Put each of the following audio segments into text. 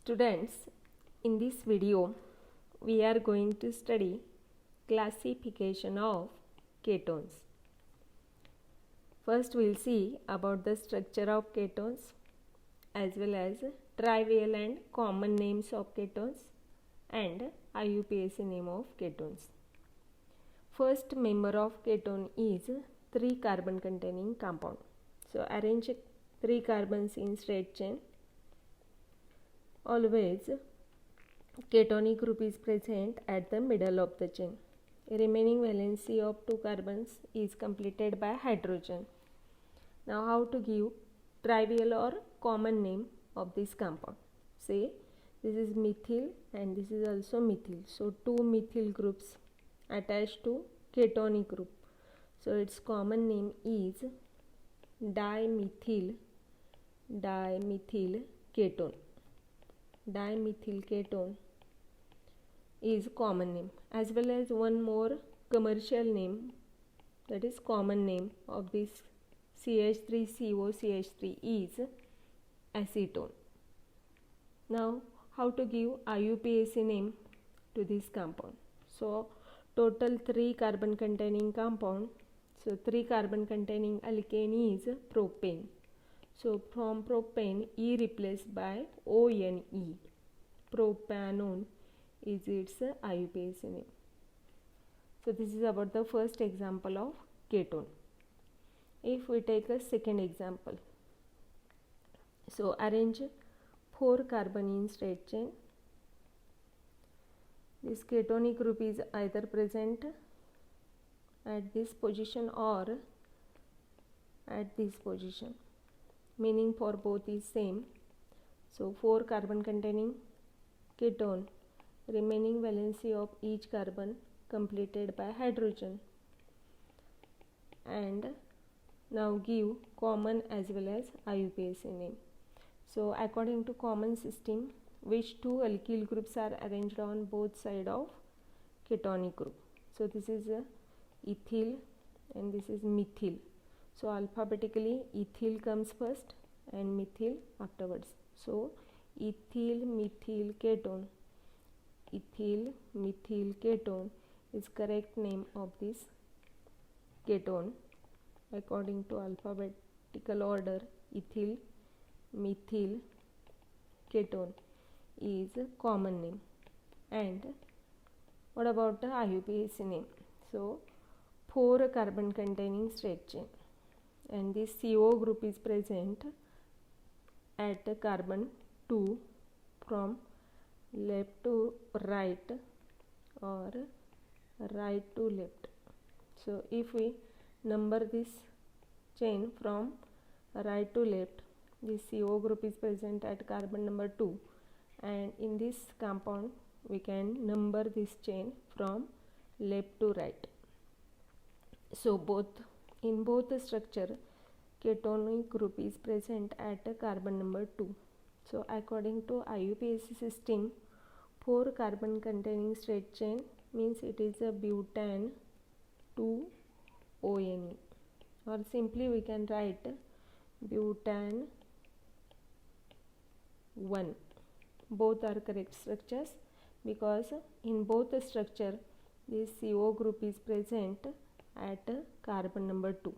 Students, in this video we are going to study classification of ketones. First we will see about the structure of ketones as well as trivial and common names of ketones and IUPAC name of ketones. First member of ketone is 3 carbon containing compound. So arrange 3 carbons in straight chain. Always ketonic group is present at the middle of the chain. Remaining valency of 2 carbons is completed by hydrogen. Now how to give trivial or common name of this compound? Say this is methyl and this is also methyl. So 2 methyl groups attached to ketonic group. So its common name is dimethyl ketone. Dimethyl ketone is common name, as well as one more commercial name, that is common name of this CH3COCH3 is acetone. Now how to give IUPAC name to this compound? So total 3 carbon containing compound. So 3 carbon containing alkane is propane. So from propane, E replaced by ONE. Propanone is its IUPAC name. So this is about the first example of ketone. If we take a second example, so arrange 4 carbon in straight chain. This ketonic group is either present at this position or at this position, meaning for both is same. So 4 carbon containing ketone, remaining valency of each carbon completed by hydrogen, and now give common as well as IUPAC name. So according to common system, which 2 alkyl groups are arranged on both sides of ketonic group? So this is ethyl and this is methyl. So alphabetically ethyl comes first and methyl afterwards. So ethyl methyl ketone is correct name of this ketone according to alphabetical order. Ethyl methyl ketone is common name. And what about the IUPAC name? So 4 carbon containing straight chain, and this CO group is present at carbon 2 from left to right or right to left. So if we number this chain from right to left, this CO group is present at carbon number 2, and in this compound we can number this chain from left to right. So in both the structure ketonic group is present at carbon number 2. So according to IUPAC system, 4 carbon containing straight chain means it is a butane 2-ONE, or simply we can write butane 1. Both are correct structures because in both the structure this CO group is present at carbon number 2.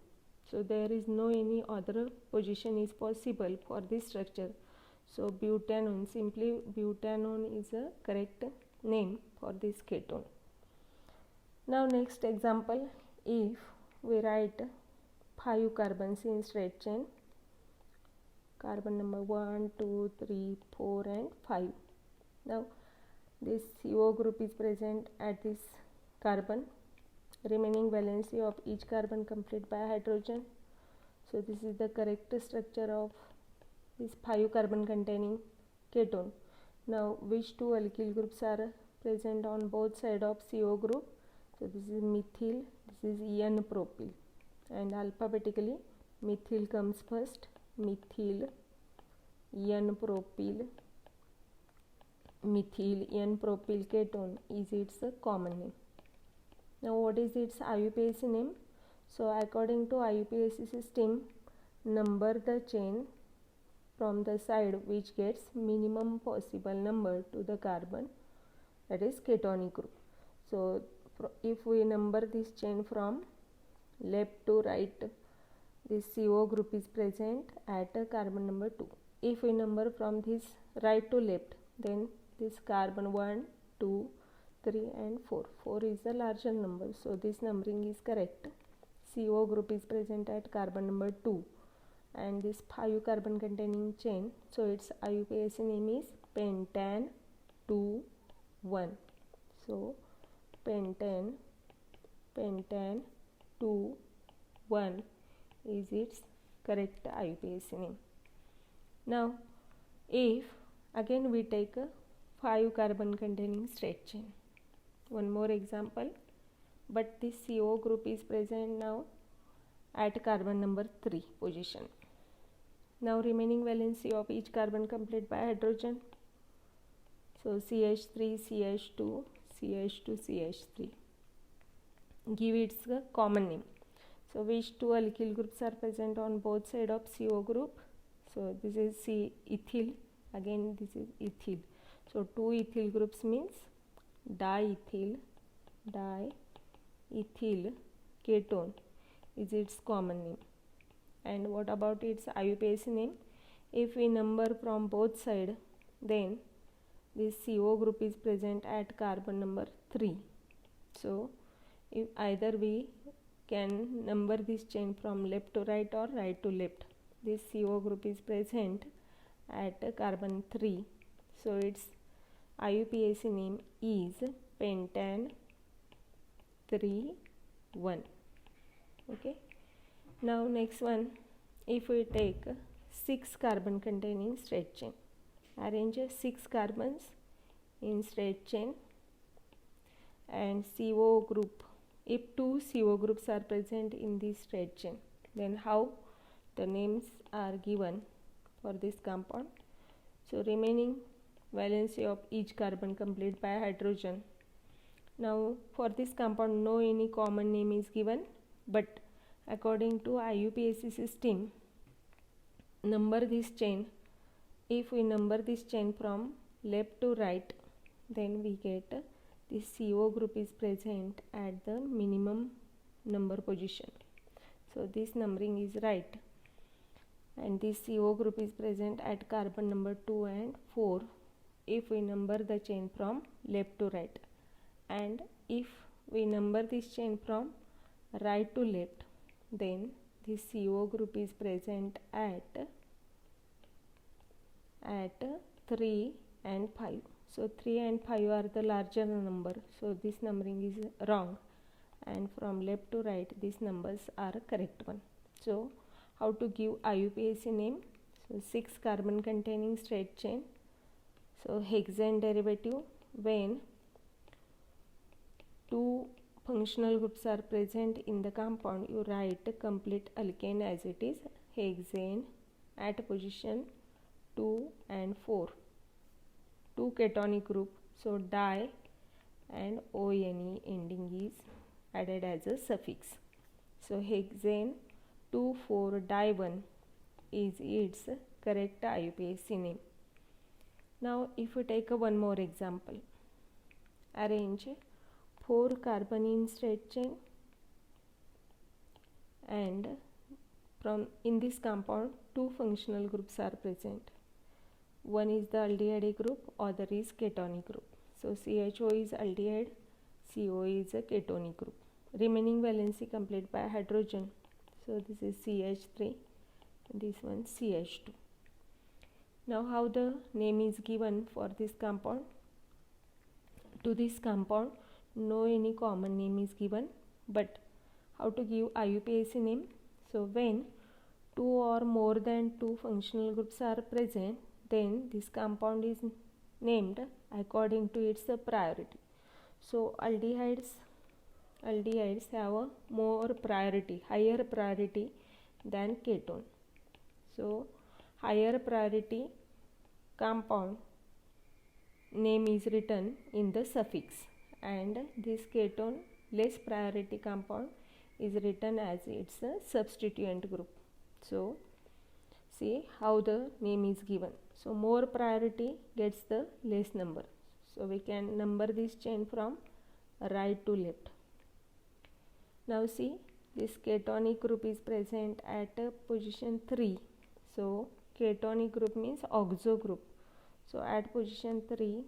So there is no any other position is possible for this structure. So butanone, simply butanone is a correct name for this ketone. Now next example, if we write 5 carbons in straight chain, carbon number 1, 2, 3, 4 and 5. Now this CO group is present at this carbon, remaining valency of each carbon complete by hydrogen. So this is the correct structure of this 5 carbon containing ketone. Now which 2 alkyl groups are present on both sides of CO group? So this is methyl, this is N-propyl, and alphabetically methyl comes first. Methyl N-propyl ketone is its common name. Now what is its IUPAC name? So according to IUPAC system, number the chain from the side which gets minimum possible number to the carbon, that is ketonic group. So if we number this chain from left to right, this CO group is present at carbon number 2. If we number from this right to left, then this carbon 1, 2, 3 and 4. 4 is the larger number, so this numbering is correct. CO group is present at carbon number 2 and this 5 carbon containing chain, so its IUPAC name is pentane 2, 1. So pentane 2, 1 is its correct IUPAC name. Now if again we take a 5 carbon containing straight chain, one more example, but this CO group is present now at carbon number 3 position. Now remaining valency of each carbon complete by hydrogen, so CH3, CH2, CH2, CH3. Give its common name. So which two alkyl groups are present on both sides of CO group? So this is ethyl, again this is ethyl. So two ethyl groups means diethyl ketone is its common name. And what about its IUPAC name? If we number from both sides, then this CO group is present at carbon number 3. So if either we can number this chain from left to right or right to left, this CO group is present at carbon 3, so its IUPAC name is pentane 3, 1. Okay. Now next one, if we take 6 carbon containing straight chain, arrange 6 carbons in straight chain and CO group. If 2 CO groups are present in this straight chain, then how the names are given for this compound? So remaining valency of each carbon complete by hydrogen. Now for this compound no any common name is given, but according to IUPAC system, number this chain. If we number this chain from left to right, then we get this CO group is present at the minimum number position. So this numbering is right, and this CO group is present at carbon number 2 and 4 if we number the chain from left to right, and if we number this chain from right to left, then this CO group is present at 3 and 5. So 3 and 5 are the larger number, so this numbering is wrong, and from left to right these numbers are correct one. So how to give IUPAC name? So 6 carbon containing straight chain. So hexane derivative, when 2 functional groups are present in the compound, you write complete alkane as it is, hexane at position 2 and 4. 2 ketonic group, so di and ONE ending is added as a suffix. So hexane 2,4-di-1 is its correct IUPAC name. Now if we take one more example, arrange 4 carbon in straight chain, and from in this compound 2 functional groups are present. One is the aldehyde group, other is ketonic group. So CHO is aldehyde, CO is a ketonic group. Remaining valency complete by hydrogen. So this is CH3 and this one CH2. Now how the name is given for this compound? To this compound no any common name is given, but how to give IUPAC name? So when 2 or more than 2 functional groups are present, then this compound is named according to its priority. So aldehydes have a more priority, higher priority than ketone. So higher priority compound name is written in the suffix, and this ketone less priority compound is written as its a substituent group. So see how the name is given. So more priority gets the less number. So we can number this chain from right to left. Now see, this ketonic group is present at position 3. So ketonic group means oxo group. So at position 3,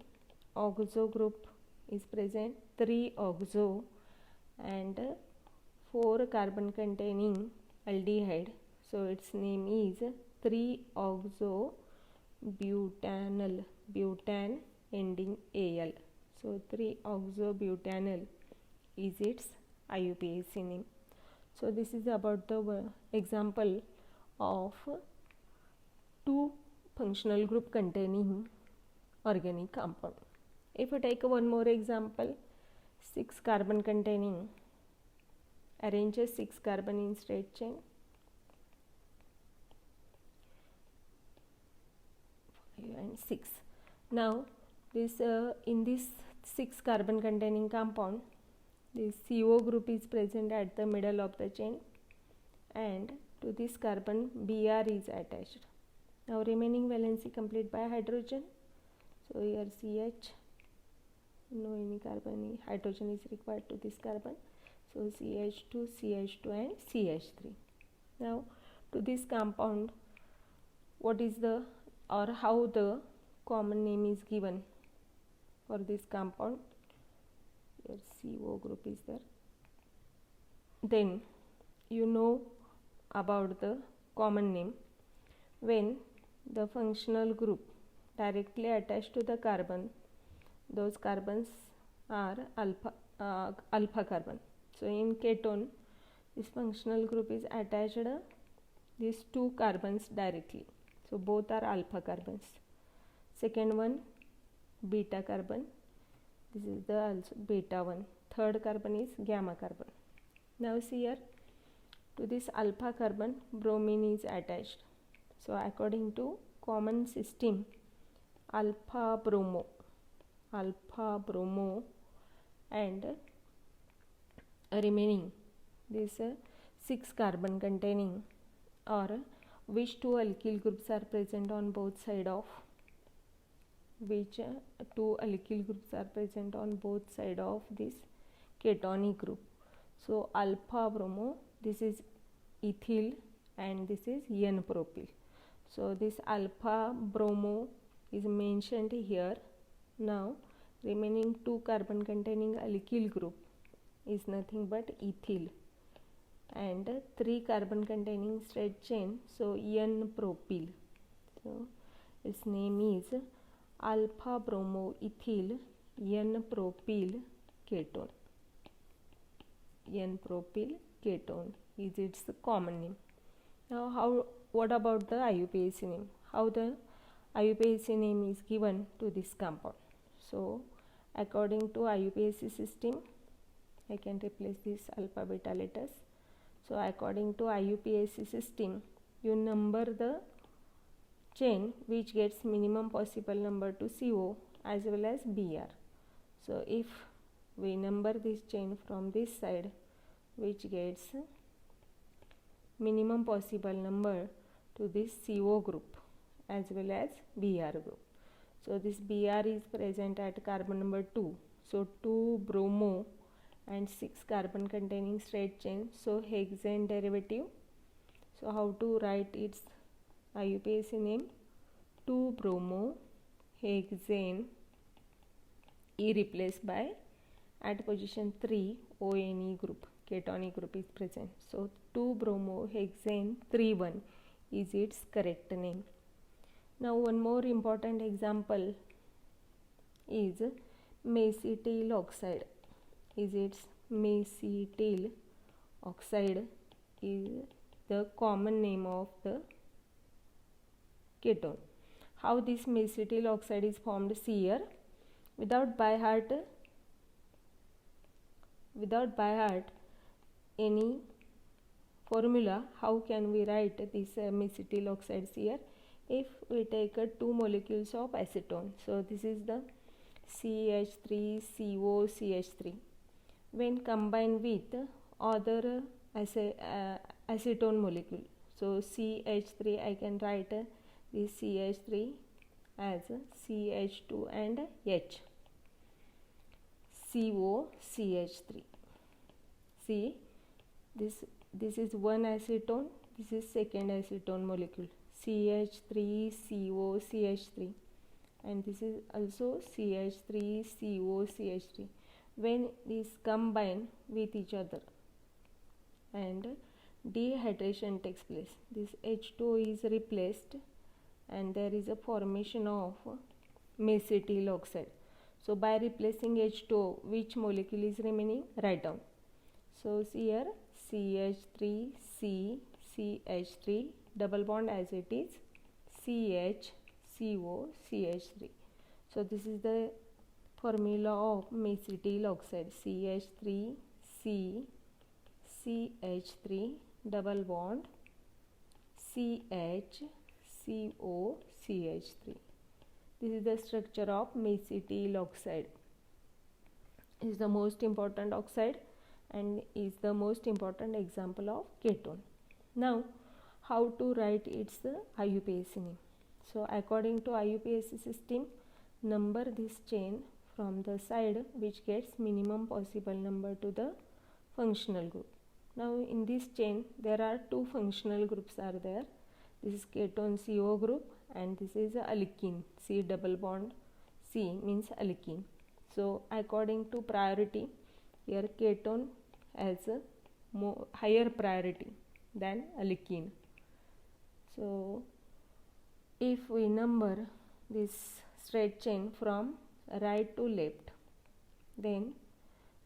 oxo group is present, 3 oxo and 4 carbon containing aldehyde. So its name is 3-oxo butanal, butan ending al. So 3-oxo butanal is its IUPAC name. So this is about the example of 2 functional group containing organic compound. If we take one more example, 6 carbon containing, arrange 6 carbon in straight chain. 5 and 6. Now this in this 6 carbon containing compound, this CO group is present at the middle of the chain and to this carbon Br is attached. Now remaining valency complete by hydrogen. So here CH, no any carbon, hydrogen is required to this carbon. So CH2, CH2 and CH3. Now to this compound, what is the or how the common name is given for this compound? Here CO group is there. Then you know about the common name. When the functional group directly attached to the carbon, those carbons are alpha carbon. So in ketone, this functional group is attached these 2 carbons directly. So both are alpha carbons. Second one, beta carbon. This is the also beta one. Third carbon is gamma carbon. Now see here, to this alpha carbon, bromine is attached. So according to common system, alpha bromo and remaining this 6 carbon containing, or which 2 alkyl groups are present on both sides of, which 2 alkyl groups are present on both sides of this ketonic group. So alpha bromo, this is ethyl and this is N-propyl. So this alpha bromo is mentioned here. Now remaining 2 carbon containing alkyl group is nothing but ethyl and 3 carbon containing straight chain, so N-propyl. So its name is alpha bromo ethyl N-propyl ketone. N-propyl ketone is its common name. Now what about the IUPAC name? How the IUPAC name is given to this compound? So according to IUPAC system, I can replace this alpha beta letters. So according to IUPAC system, you number the chain which gets minimum possible number to CO as well as Br. So if we number this chain from this side, which gets minimum possible number to this CO group as well as Br group. So this Br is present at carbon number 2. So 2 bromo and 6 carbon containing straight chain. So hexane derivative. So how to write its IUPAC name? 2 bromo hexane E replaced by at position 3 ONE group, ketonic group is present. So 2 bromo hexane 3,1 is its correct name. Now one more important example is mesithyl oxide. Is its mesithyl oxide is the common name of the ketone. How this mesithyl oxide is formed? See here, without by heart any formula, how can we write this mesithyl oxides here? If we take 2 molecules of acetone, so this is the CH3COCH3, when combined with other acetone molecule, So CH3, I can write this CH3 as CH2 and H, COCH3. See, this is one acetone, this is second acetone molecule, CH3COCH3, and this is also CH3COCH3. When these combine with each other and dehydration takes place, this H2O is replaced and there is a formation of mesithyl oxide. So by replacing H2O, which molecule is remaining? Write down. So see here, CH3C, CH3, double bond as it is, CH, CO, CH3. So this is the formula of mesithyl oxide, CH3C, CH3, double bond, CH, CO, CH3. This is the structure of mesithyl oxide. It is the most important oxide and is the most important example of ketone. Now, how to write its IUPAC name? So, according to IUPAC system, number this chain from the side which gets minimum possible number to the functional group. Now, in this chain, there are two functional groups are there. This is ketone CO group and this is alkene, C double bond C means alkene. So according to priority, here ketone has a higher priority than alkene. So if we number this straight chain from right to left, then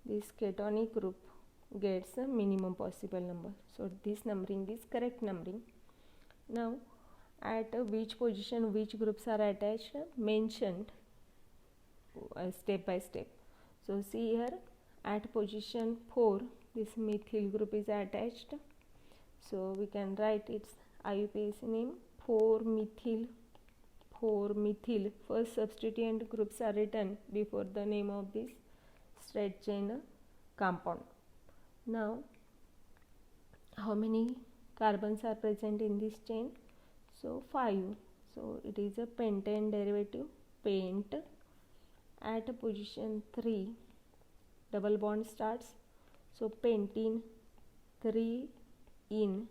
this ketonic group gets a minimum possible number. So this numbering is correct numbering. Now at which position which groups are attached mentioned step by step. So see here, at position 4 this methyl group is attached. So we can write its IUPAC name 4-methyl. 4-methyl, first substituent groups are written before the name of this straight chain compound. Now how many carbons are present in this chain? So 5. So it is a pentane derivative, pent. At position 3 double bond starts, so pentene 3 in,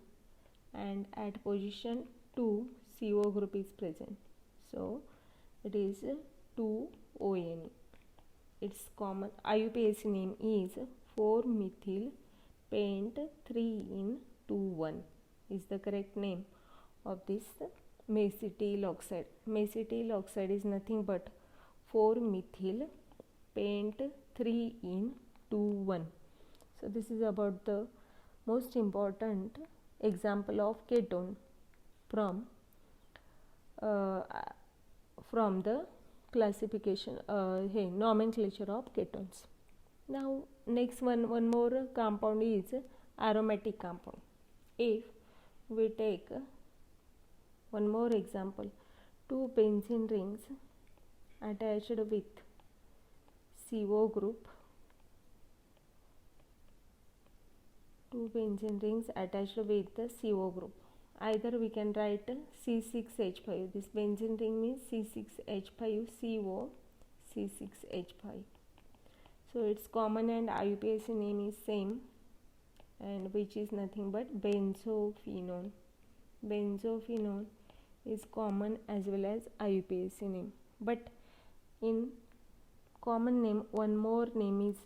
and at position 2 CO group is present, so it is 2-ONE. Its common IUPAC name is 4-methyl pent 3-in-2-1 is the correct name of this mesithyl oxide. Mesithyl oxide is nothing but 4-methyl pent 3-in-2-1. So this is about the most important example of ketone from the classification nomenclature of ketones. Now next one more compound is aromatic compound. If we take one more example, two benzene rings attached with CO group, two benzene rings attached with the CO group. Either we can write C6H5. This benzene ring means C6H5 CO C6H5. So its common and IUPAC name is same, and which is nothing but benzophenone. Benzophenone is common as well as IUPAC name, but in common name one more name is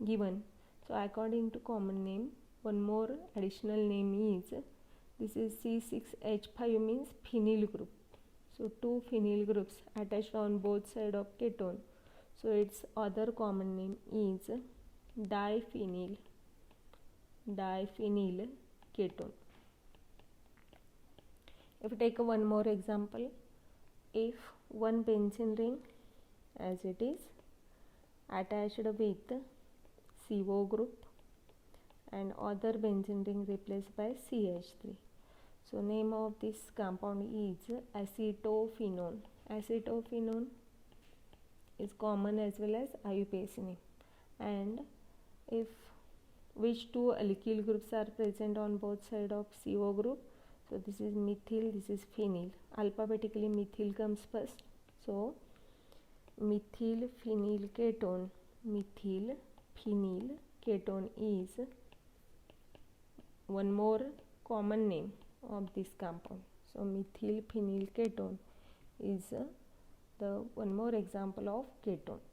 given. So according to common name, one more additional name is, this is C6H5 means phenyl group. So two phenyl groups attached on both sides of ketone. So its other common name is diphenyl ketone. If we take one more example, if one benzene ring as it is attached with CO group and other benzene ring replaced by CH3. So name of this compound is acetophenone. Acetophenone is common as well as IUPAC name. And if which two alkyl groups are present on both sides of CO group? So this is methyl, this is phenyl. Alphabetically methyl comes first. So methyl phenyl ketone, methyl phenyl ketone is one more common name of this compound. So methyl phenyl ketone is the one more example of ketone.